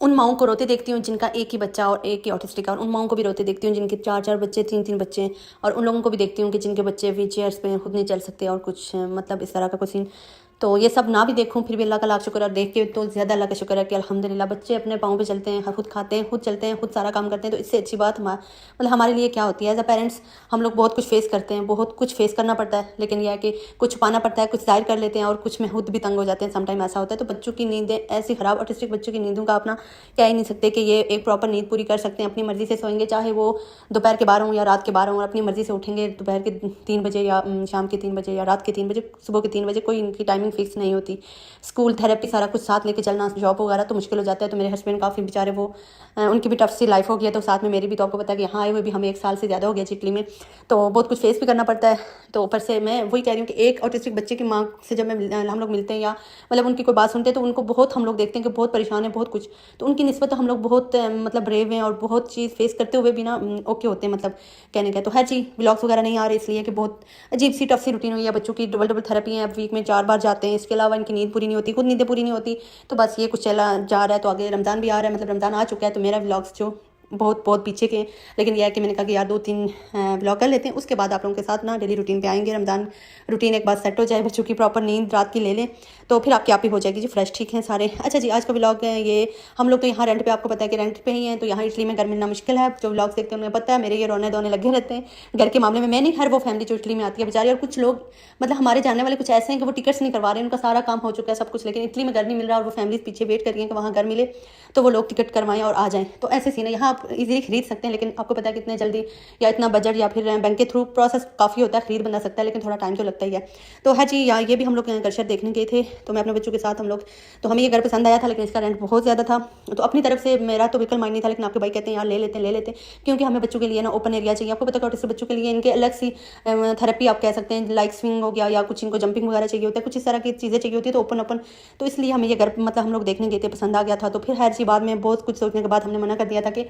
उन माओं को रोते देखती हूँ जिनका एक ही बच्चा और एक ही ऑटिस्टिक है, और उन माओं को भी रोते देखती हूँ जिनके 4-4 बच्चे, 3-3 बच्चे हैं, और उन लोगों को भी देखती हूँ कि जिनके बच्चे व्हील चेयर्स पे खुद नहीं चल सकते और कुछ मतलब इस तरह का कुछ सीन। तो ये सब ना भी देखूँ फिर भी अल्लाह का लाख शुक्र, और देख के तो ज़्यादा अल्लाह का शुक्र है कि अल्हम्दुलिल्लाह बच्चे अपने पाँव पे चलते हैं, खुद खाते हैं, खुद चलते हैं, खुद सारा काम करते हैं। तो इससे अच्छी बात मतलब हमारे लिए क्या होती है। एज अ पेरेंट्स हम लोग बहुत कुछ फेस करते हैं, बहुत कुछ फेस करना पड़ता है, लेकिन यह है कि कुछ छुपाना पड़ता है, कुछ जाहिर कर लेते हैं, और कुछ में खुद भी तंग हो जाते हैं। समटाइम ऐसा होता है। तो बच्चों की नींदें ऐसी ख़राब, ऑटिस्टिक बच्चों की नींदों का अपना कह ही नहीं सकते कि ये एक प्रॉपर नींद पूरी कर सकते हैं। अपनी मर्ज़ी से सोएंगे, चाहे वो दोपहर के 12 हों या रात के 12 हों, और अपनी मर्ज़ी से उठेंगे दोपहर के 3 बजे या शाम के 3 बजे या रात के 3 बजे, सुबह के 3 बजे। कोई इनकी टाइमिंग फिक्स नहीं होती। स्कूल, थेरेपी, सारा कुछ साथ लेके चलना, जॉब वगैरह तो मुश्किल हो जाता है। तो मेरे हस्बैंड काफ़ी बेचारे वो उनकी भी टफ सी लाइफ हो गई है, तो साथ में मेरी भी। तो आपको पता है कि यहाँ आए हुए भी हमें 1 साल से ज़्यादा हो गया चिटली में, तो बहुत कुछ फेस भी करना पड़ता है। तो ऊपर से मैं वही कह रही हूँ कि एक ऑटिस्टिक बच्चे की माँ से जब हम लोग मिलते हैं या मतलब उनकी कोई बात सुनते हैं, तो उनको बहुत हम लोग देखते हैं कि बहुत परेशान है, बहुत कुछ। तो उनकी निस्बत तो हम लोग बहुत मतलब ब्रेव हैं, और बहुत चीज़ फेस करते हुए भी ना ओके होते हैं, मतलब कहने का। तो हर चीज़ व्लॉग्स वगैरह नहीं आ रही इसलिए कि बहुत अजीब सी टफ सी रूटीन हुई है। बच्चों की डबल डबल थेरेपी है, अब वीक में 4 बार जाते हैं। इसके अलावा इनकी नींद पूरी नहीं होती, खुद नींदें पूरी नहीं होती। तो बस ये कुछ चला जा रहा है। तो आगे रमज़ान भी आ रहा है, मतलब रमज़ान आ चुका है, तो मेरा व्लॉग्स जो बहुत बहुत पीछे के हैं। लेकिन यह है कि मैंने कहा कि यार 2-3 व्लॉग कर लेते हैं, उसके बाद आप लोगों के साथ ना डेली रूटीन पे आएंगे। रमज़ान रूटीन एक बार सेट हो जाए, बच्चों की प्रॉपर नींद रात की ले लें, तो फिर आपकी आप ही हो जाएगी जी फ्रेश। ठीक है सारे। अच्छा जी, आज का व्लॉग है ये। हम लोग तो यहाँ रेंट पे, आपको पता है कि रेंट पे ही हैं, तो यहाँ इटली में घर मिलना मुश्किल है। जो व्लॉग्स देखते हैं उन्हें पता है, मेरे ये रोने धोने लगे रहते हैं घर के मामले में। मैं नहीं, हर वो फैमिली जो इटली में आती है बेचारी। और कुछ लोग मतलब हमारे जानने वाले कुछ ऐसे हैं कि वो टिकट्स नहीं करवा रहे हैं, उनका सारा काम हो चुका है सब कुछ, लेकिन इटली में घर नहीं मिल रहा, और वो फैमिलीज पीछे वेट कर रही हैं कि वहाँ घर मिले तो वो लोग टिकट करवाएं और आ जाएं। तो ऐसे सीन है। यहाँ आप इजीली खरीद सकते हैं, लेकिन आपको पता है कितने जल्दी या इतना बजट या फिर बैंक के थ्रू प्रोसेस काफ़ी होता है, खरीद बना सकता है, लेकिन थोड़ा टाइम तो लगता ही है। तो है जी, यहाँ ये भी हम लोग कल्चर देखने गए थे, तो मैं अपने बच्चों के साथ हम लोग, तो हमें ये घर पसंद आया था, लेकिन इसका रेंट बहुत ज़्यादा था। तो अपनी तरफ से मेरा तो बिल्कुल माइंड नहीं था, लेकिन आपके भाई कहते हैं यार ले लेते, क्योंकि हमें बच्चों के लिए ना ओपन एरिया चाहिए। आपको पता है बच्चों के लिए इनके अलग सी थेरेपी आप कह सकते हैं, लाइक स्विंग हो गया, या कुछ इनको जंपिंग वगैरह चाहिए होता है, कुछ इस तरह की चीज़ें चाहिए होती है, तो ओपन। तो इसलिए हमें ये घर मतलब हम लोग देखने गए थे, पसंद आ गया था। तो फिर हर चीज़ बाद में बहुत कुछ सोचने के बाद हमने मना कर दिया था कि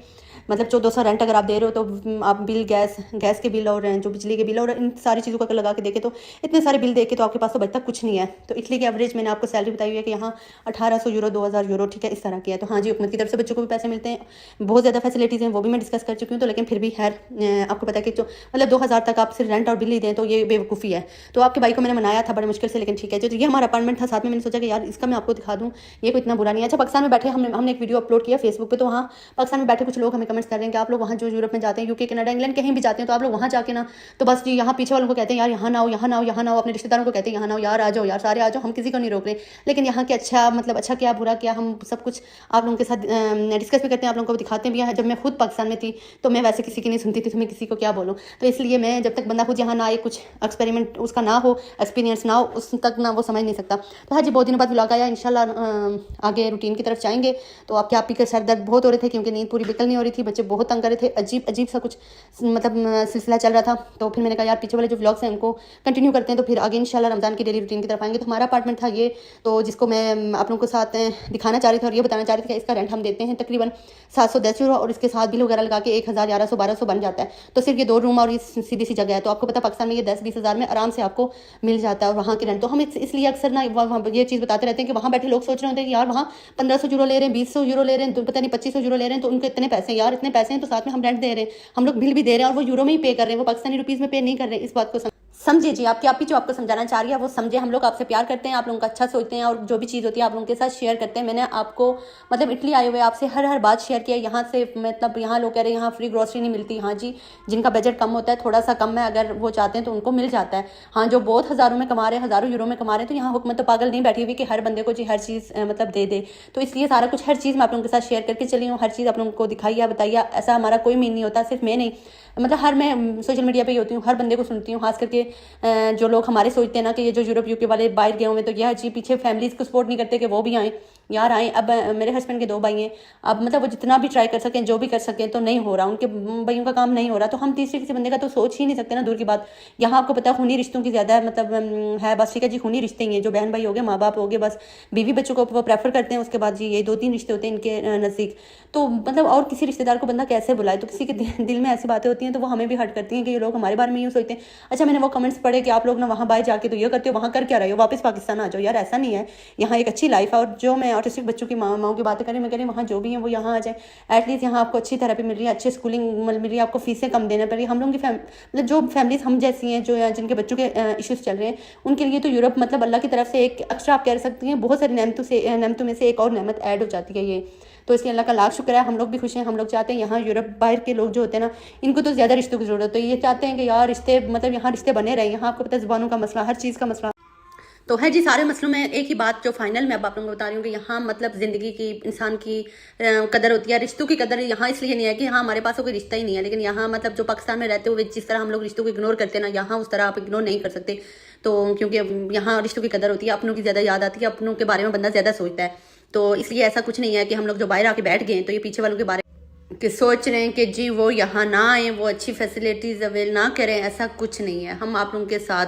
मतलब 1400 रेंट अगर आप दे रहे हो, तो आप बिल गैस के बिल और जो बिजली के बिल और इन सारी चीज़ों का लगा के देखे, तो इतने सारे बिल देखे तो आपके पास तो बचता कुछ नहीं है। तो इटली की एवरेज मैंने आपको सैलरी बताई हुई है कि यहाँ 1800 यूरो, 2000 यूरो, ठीक है, इस तरह की है। तो हाँ जी, हुकूमत की तरफ से बच्चों को भी पैसे मिलते हैं, बहुत ज़्यादा फैसिलिटीज़ हैं, वो भी मैं डिस्कस कर चुकी हूँ। तो लेकिन फिर भी खैर आपको पता है कि जो मतलब 2000 तक आप सिर्फ रेंट और बिल ही दें तो ये बेवकूफ़ी है। तो आपके भाई को मैंने मनाया था बड़े मुश्किल से, लेकिन ठीक है। जो ये हमारा अपार्टमेंट था साथ में, मैंने सोचा कि यार इसका मैं आपको दिखा दूँ, ये कोई इतना बुरा नहीं है। अच्छा, पाकिस्तान में बैठे हमने एक वीडियो अपलोड किया फेसबुक पे, तो वहाँ पाकिस्तान में बैठे कुछ लोग हमें कमेंट्स कर रहे हैं कि आप लोग वहाँ जो यूरोप में जाते हैं, यूके, कनाडा, इंग्लैंड कहीं भी जाते हैं, तो आप लोग वहाँ जाके ना तो बस जी यहाँ पीछे वालों को कहते हैं यार यहाँ ना हो, अपने रिश्तेदारों को कहते हैं यहाँ ना हो, यार आ जाओ यार, सारे आ जाओ, हम किसी को नहीं रोक रहे। लेकिन यहाँ के अच्छा मतलब अच्छा क्या बुरा क्या, हम सब कुछ आप लोगों के साथ डिस्कस भी करते हैं, आप लोगों को दिखाते भी हैं। जब मैं खुद पाकिस्तान में थी तो मैं वैसे किसी की नहीं सुनती थी, तो मैं किसी को क्या बोलूँ। तो इसलिए मैं जब तक बंदा खुद यहाँ ना आए, कुछ एक्सपेरिमेंट उसका ना हो, एक्सपीरियंस ना हो, उस तक ना वो समझ नहीं सकता। तो हाँ जी, बहुत दिनों बाद व्लॉग आया। इंशाल्लाह आगे रूटीन की तरफ जाएंगे। तो आपके आप ही के सर दर्द बहुत हो रहे थे, क्योंकि नींद पूरी बिल्कुल नहीं हो रही थी, बच्चे बहुत तंग कर रहे थे, अजीब सा कुछ मतलब सिलसिला चल रहा था। तो फिर मैंने कहा यार पीछे वाले जो व्लॉग्स हैं उनको कंटिन्यू करते हैं, तो फिर आगे इंशाल्लाह रमज़ान की डेली रूटीन की तरफ आएंगे। तो हमारा अपार्टमेंट था ये, तो जिसको मैं आप लोगों के साथ दिखाना चाह रही थी और ये बताना चाह रही थी कि इसका रेंट हम देते हैं तकरीबन 710 यूरो, और इसके साथ बिल वगैरह लगा के 1100-1200 बन जाता है। तो सिर्फ ये 2 रूम और ये सीधी सी जगह है। तो आपको पता पाकिस्तान में ये 10-20 हज़ार में आराम से आपको मिल जाता है, और वहाँ के रेंट। तो हम इसलिए अक्सर ना ये चीज़ बताते रहते हैं कि वहाँ बैठे लोग सोच रहे होते हैं कि यार वहाँ 1500 यूरो ले रहे हैं, 200 यूरो ले रहे हैं, तो पता नहीं 2500 यूरो ले रहे हैं, तो उनको इतने पैसे, यार इतने पैसे हैं तो साथ में हम रेंट दे रहे हैं, हम लोग बिल भी दे रहे हैं, और वो यूरो में ही पे कर रहे हैं, वो पाकिस्तानी रुपीज़ में पे नहीं कर रहे हैं। इस बात को समझिए जी, आपकी आप ही जो आपको समझाना चाह रही है वो समझे। हम लोग आपसे प्यार करते हैं, आप लोगों का अच्छा सोचते हैं, और जो भी चीज़ होती है आप लोगों के साथ शेयर करते हैं। मैंने आपको मतलब इटली आए हुए आपसे हर बात शेयर किया यहाँ से। मतलब यहाँ लोग कह रहे हैं यहाँ फ्री ग्रोसरी नहीं मिलती। हाँ जी, जिनका बजट कम होता है, थोड़ा सा कम है, अगर वो चाहते हैं तो उनको मिल जाता है। हाँ, जो बहुत हज़ारों में कमा रहे हैं, हज़ारों यूरो में कमा रहे हैं, तो यहाँ हुकूमत तो पागल नहीं बैठी हुई कि हर बंदे को जी हर चीज़ मतलब दे। तो इसलिए सारा कुछ हर चीज़ मैं आप लोगों के साथ शेयर करके चली हूँ, हर चीज़ आप लोगों को दिखाइए, बताइए। ऐसा हमारा कोई मीन नहीं होता, सिर्फ मैं नहीं, मतलब हर मैं सोशल मीडिया पे ही होती हूँ, हर बंदे को सुनती हूँ, खास करके जो लोग हमारे सोचते हैं ना कि ये जो यूरोप यूके वाले बाहर गए हुए, तो यह जी पीछे फैमिलीज़ को सपोर्ट नहीं करते कि वो भी आएँ, यार आएँ। अब मेरे हस्बैंड के 2 भाई हैं, अब मतलब वो जितना भी ट्राई कर सकें, जो भी कर सकें, तो नहीं हो रहा, उनके भाइयों का काम नहीं हो रहा। तो हम तीसरे किसी बंदे का तो सोच ही नहीं सकते ना, दूर की बात। यहाँ आपको पता है खूनी रिश्तों की ज़्यादा मतलब है, बस ठीक है जी, खूनी रिश्ते ही हैं, जो बहन भाई हो गए, माँ बाप हो गए, बस बीवी बच्चों को वो प्रेफर करते हैं। उसके बाद जी ये 2-3 रिश्ते होते हैं इनके नज़दीक। तो मतलब और किसी रिश्तेदार को बंदा कैसे बुलाए, तो किसी के दिल में ऐसी बातें होती हैं, तो वो हमें भी हर्ट करती हैं कि ये लोग हमारे बारे में यूँ सोचते हैं। अच्छा, मैंने वो कमेंट्स पढ़े कि आप लोग ना वहाँ बाहर जाके तो ये करते हो, वहाँ कर क्या रहे हो, वापस पाकिस्तान आ जाओ। यार ऐसा नहीं है, यहाँ एक अच्छी लाइफ है, और जो मैं ऑटिस्टिक बच्चों की माओ की बातें करें, मैं कह रही वहाँ जो भी हैं वो यहाँ आ जाए, एटलीस्ट यहाँ आपको अच्छी थेरेपी मिल रही है, अच्छी स्कूलिंग मिल रही है, आपको फीसें कम देना पड़ रही है। हम लोगों की मतलब जो फैमिलीज हम जैसी हैं, जो जिनके बच्चों के इश्यूज़ चल रहे हैं, उनके लिए तो यूरोप मतलब अल्लाह की तरफ से एक एक्स्ट्रा आप कह सकती हैं, बहुत सारी नेमतों में से एक और नेमत ऐड हो जाती है ये। तो इसलिए अल्लाह का लाख शुक्र है, हम लोग भी खुश हैं। हम लोग चाहते हैं यहाँ यूरोप बाहर के लोग जो होते हैं ना, इनको तो ज़्यादा रिश्तों की ज़रूरत है। ये चाहते हैं कि यार रिश्ते मतलब यहाँ रिश्ते बने रहे। यहाँ आपको पता है ज़ुबानों का मसला, हर चीज़ का मसला तो है जी। सारे मसलों में एक ही बात जो फाइनल मैं अब आप लोगों को बता रही हूँ कि यहाँ मतलब ज़िंदगी की, इंसान की कदर होती है। रिश्तों की कदर यहाँ इसलिए नहीं है कि हाँ हमारे पास कोई रिश्ता ही नहीं है, लेकिन यहाँ मतलब जो पाकिस्तान में रहते हुए जिस तरह हम लोग रिश्तों को इग्नोर करते हैं ना, यहाँ उस तरह आप इग्नोर नहीं कर सकते। तो क्योंकि यहाँ रिश्तों की कदर होती है, अपनों की ज़्यादा याद आती है, अपनों के बारे में बंदा ज़्यादा सोचता है। तो इसलिए ऐसा कुछ नहीं है कि हम लोग जो बाहर आके बैठ गए तो ये पीछे वालों के बारे कि सोच रहे हैं कि जी वो यहाँ ना आए, वो अच्छी फैसिलिटीज़ अवेल ना करें, ऐसा कुछ नहीं है। हम आप लोगों के साथ